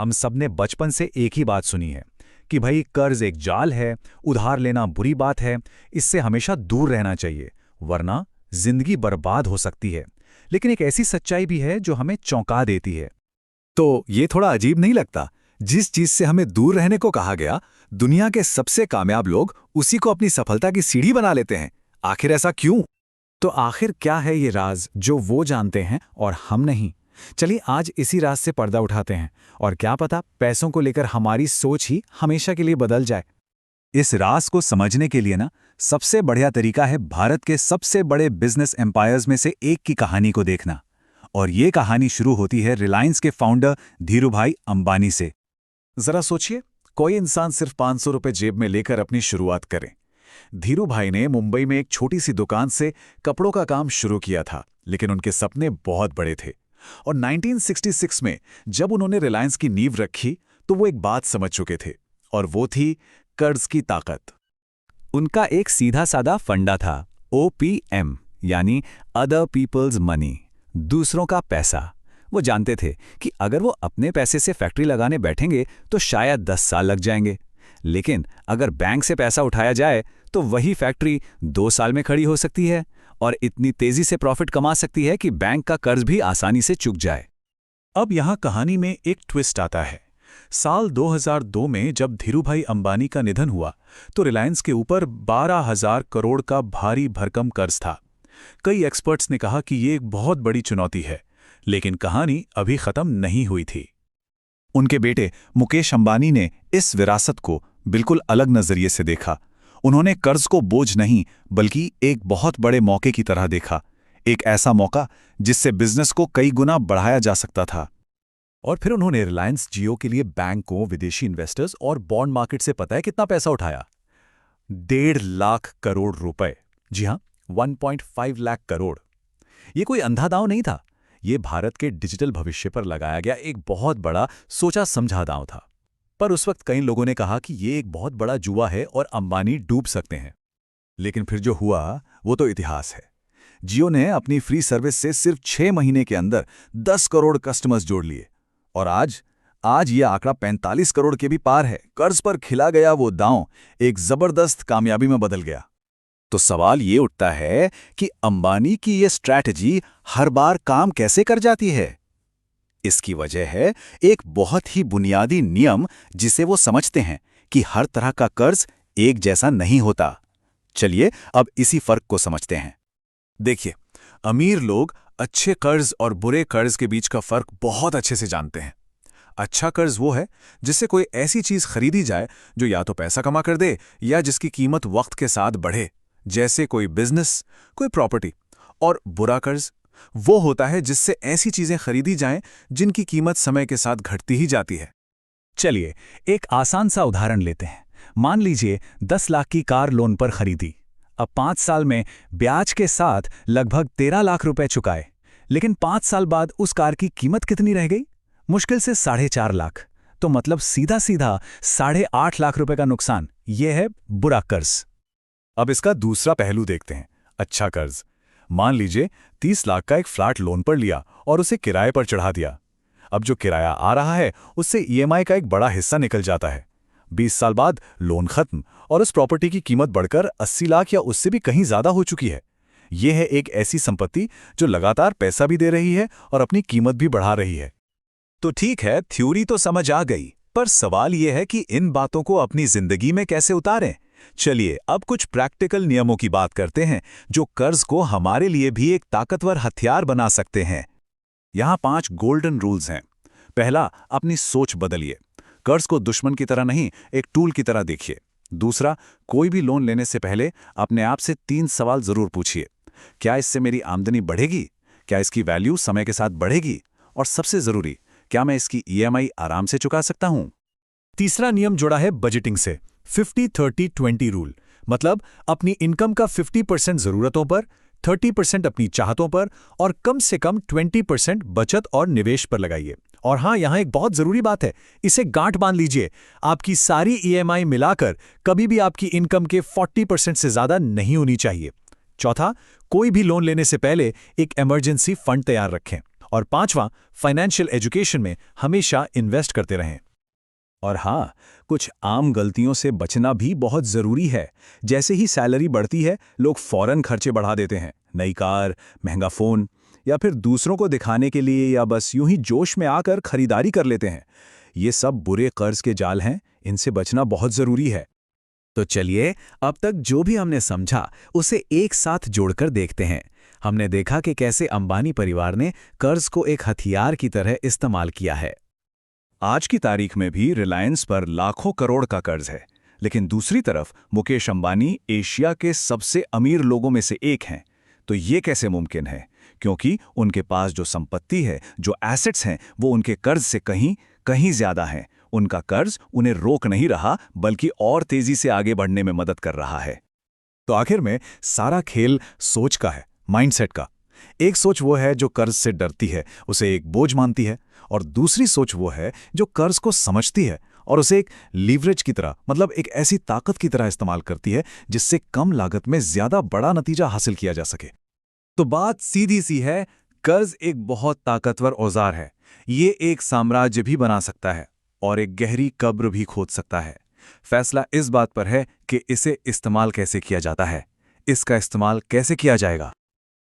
हम सब ने बचपन से एक ही बात सुनी है कि भाई कर्ज एक जाल है, उधार लेना बुरी बात है, इससे हमेशा दूर रहना चाहिए, वरना जिंदगी बर्बाद हो सकती है। लेकिन एक ऐसी सच्चाई भी है जो हमें चौंका देती है। तो ये थोड़ा अजीब नहीं लगता? जिस चीज से हमें दूर रहने को कहा गया, दुनिया के सबसे कामयाब लोग उसी को अपनी सफलता की सीढ़ी बना लेते हैं। आखिर ऐसा क्यों? तो आखिर क्या है ये राज जो वो जानते हैं और हम नहीं? चलिए आज इसी राज से पर्दा उठाते हैं, और क्या पता पैसों को लेकर हमारी सोच ही हमेशा के लिए बदल जाए। इस राज को समझने के लिए सबसे बढ़िया तरीका है भारत के सबसे बड़े बिजनेस एम्पायर्स में से एक की कहानी को देखना। और ये कहानी शुरू होती है रिलायंस के फाउंडर धीरूभाई अंबानी से। जरा सोचिए, कोई इंसान सिर्फ 500 रुपए जेब में लेकर अपनी शुरुआत करे। धीरूभाई ने मुंबई में एक छोटी सी दुकान से कपड़ों का काम शुरू किया था, लेकिन उनके सपने बहुत बड़े थे। और 1966 में जब उन्होंने रिलायंस की नींव रखी तो वो एक बात समझ चुके थे, और वो थी कर्ज की ताकत। उनका एक सीधा सादा फंडा था, OPM, यानी अदर पीपल्स मनी, दूसरों का पैसा। वो जानते थे कि अगर वो अपने पैसे से फैक्ट्री लगाने बैठेंगे तो शायद 10 साल लग जाएंगे, लेकिन अगर बैंक से पैसा उठाया जाए तो वही फैक्ट्री 2 साल में खड़ी हो सकती है और इतनी तेजी से प्रॉफिट कमा सकती है कि बैंक का कर्ज भी आसानी से चुक जाए। अब यहाँ कहानी में एक ट्विस्ट आता है। साल 2002 में जब धीरूभाई अंबानी का निधन हुआ तो रिलायंस के ऊपर 12,000 करोड़ का भारी भरकम कर्ज था। कई एक्सपर्ट्स ने कहा कि ये एक बहुत बड़ी चुनौती है, लेकिन कहानी अभी खत्म नहीं हुई थी। उनके बेटे मुकेश अंबानी ने इस विरासत को बिल्कुल अलग नजरिए से देखा। उन्होंने कर्ज को बोझ नहीं बल्कि एक बहुत बड़े मौके की तरह देखा, एक ऐसा मौका जिससे बिजनेस को कई गुना बढ़ाया जा सकता था। और फिर उन्होंने रिलायंस जियो के लिए बैंकों, विदेशी इन्वेस्टर्स और बॉन्ड मार्केट से पता है कितना पैसा उठाया? 1.5 लाख करोड़ रुपए। जी हां, 1.5 लाख करोड़। ये कोई अंधा दांव नहीं था, ये भारत के डिजिटल भविष्य पर लगाया गया एक बहुत बड़ा सोचा समझा दांव था। पर उस वक्त कई लोगों ने कहा कि ये एक बहुत बड़ा जुआ है और अंबानी डूब सकते हैं। लेकिन फिर जो हुआ वो तो इतिहास है। जियो ने अपनी फ्री सर्विस से सिर्फ 6 महीने के अंदर 10 करोड़ कस्टमर्स जोड़ लिए, और आज ये आंकड़ा 45 करोड़ के भी पार है। कर्ज पर खिला गया वो दांव एक जबरदस्त कामयाबी में बदल गया। तो सवाल ये उठता है कि अंबानी की ये स्ट्रैटेजी हर बार काम कैसे कर जाती है? इसकी वजह है एक बहुत ही बुनियादी नियम जिसे वो समझते हैं कि हर तरह का कर्ज एक जैसा नहीं होता। चलिए अब इसी फर्क को समझते हैं। देखिए, अमीर लोग अच्छे कर्ज और बुरे कर्ज के बीच का फर्क बहुत अच्छे से जानते हैं। अच्छा कर्ज वो है जिससे कोई ऐसी चीज खरीदी जाए जो या तो पैसा कमा कर दे या जिसकी कीमत वक्त के साथ बढ़े, जैसे कोई बिजनेस, कोई प्रॉपर्टी। और बुरा कर्ज वो होता है जिससे ऐसी चीजें खरीदी जाएं जिनकी कीमत समय के साथ घटती ही जाती है। चलिए एक आसान सा उदाहरण लेते हैं। मान लीजिए 10 लाख की कार लोन पर खरीदी। अब 5 साल में ब्याज के साथ लगभग 13 लाख रुपए चुकाए, लेकिन 5 साल बाद उस कार की कीमत कितनी रह गई? मुश्किल से 4.5 लाख। तो मतलब सीधा सीधा 8.5 लाख रुपए का नुकसान। यह है बुरा कर्ज। अब इसका दूसरा पहलू देखते हैं, अच्छा कर्ज। मान लीजिए 30 लाख का एक फ्लैट लोन पर लिया और उसे किराए पर चढ़ा दिया। अब जो किराया आ रहा है उससे EMI का एक बड़ा हिस्सा निकल जाता है। 20 साल बाद लोन खत्म और उस प्रॉपर्टी की कीमत बढ़कर 80 लाख या उससे भी कहीं ज्यादा हो चुकी है। यह है एक ऐसी संपत्ति जो लगातार पैसा भी दे रही है और अपनी कीमत भी बढ़ा रही है। तो ठीक है, थ्योरी तो समझ आ गई, पर सवाल यह है कि इन बातों को अपनी जिंदगी में कैसे उतारें। चलिए अब कुछ प्रैक्टिकल नियमों की बात करते हैं जो कर्ज को हमारे लिए भी एक ताकतवर हथियार बना सकते हैं। यहां 5 गोल्डन रूल्स हैं। पहला, अपनी सोच बदलिए। कर्ज को दुश्मन की तरह नहीं, एक टूल की तरह देखिए। दूसरा, कोई भी लोन लेने से पहले अपने आप से 3 सवाल जरूर पूछिए। क्या इससे मेरी आमदनी बढ़ेगी? क्या इसकी वैल्यू समय के साथ बढ़ेगी? और सबसे जरूरी, क्या मैं इसकी EMI आराम से चुका सकता हूं? तीसरा नियम जुड़ा है बजटिंग से। 50-30-20 रूल, मतलब अपनी इनकम का 50% जरूरतों पर, 30% अपनी चाहतों पर और कम से कम 20% बचत और निवेश पर लगाइए। और हाँ, यहां एक बहुत जरूरी बात है, इसे गांठ बांध लीजिए। आपकी सारी EMI मिलाकर कभी भी आपकी इनकम के 40% से ज्यादा नहीं होनी चाहिए। चौथा, कोई भी लोन लेने से पहले एक इमरजेंसी फंड तैयार रखें। और 5वां, फाइनेंशियल एजुकेशन में हमेशा इन्वेस्ट करते रहें। और हाँ, कुछ आम गलतियों से बचना भी बहुत ज़रूरी है। जैसे ही सैलरी बढ़ती है, लोग फ़ौरन खर्चे बढ़ा देते हैं। नई कार, महंगा फ़ोन, या फिर दूसरों को दिखाने के लिए, या बस यूं ही जोश में आकर खरीदारी कर लेते हैं। ये सब बुरे कर्ज के जाल हैं, इनसे बचना बहुत ज़रूरी है। तो चलिए, अब तक जो भी हमने समझा उसे एक साथ जोड़कर देखते हैं। हमने देखा कि कैसे अंबानी परिवार ने कर्ज को एक हथियार की तरह इस्तेमाल किया है। आज की तारीख में भी रिलायंस पर लाखों करोड़ का कर्ज है, लेकिन दूसरी तरफ मुकेश अंबानी एशिया के सबसे अमीर लोगों में से एक हैं। तो ये कैसे मुमकिन है? क्योंकि उनके पास जो संपत्ति है, जो एसेट्स हैं, वो उनके कर्ज से कहीं कहीं ज्यादा हैं। उनका कर्ज उन्हें रोक नहीं रहा, बल्कि और तेजी से आगे बढ़ने में मदद कर रहा है। तो आखिर में सारा खेल सोच का है, माइंडसेट का। एक सोच वो है जो कर्ज से डरती है, उसे एक बोझ मानती है, और दूसरी सोच वो है जो कर्ज को समझती है और उसे एक लीवरेज की तरह, मतलब एक ऐसी ताकत की तरह इस्तेमाल करती है जिससे कम लागत में ज्यादा बड़ा नतीजा हासिल किया जा सके। तो बात सीधी सी है, कर्ज एक बहुत ताकतवर औजार है। ये एक साम्राज्य भी बना सकता है और एक गहरी कब्र भी खोद सकता है। फैसला इस बात पर है कि इसे इस्तेमाल कैसे किया जाता है। इसका इस्तेमाल कैसे किया जाएगा।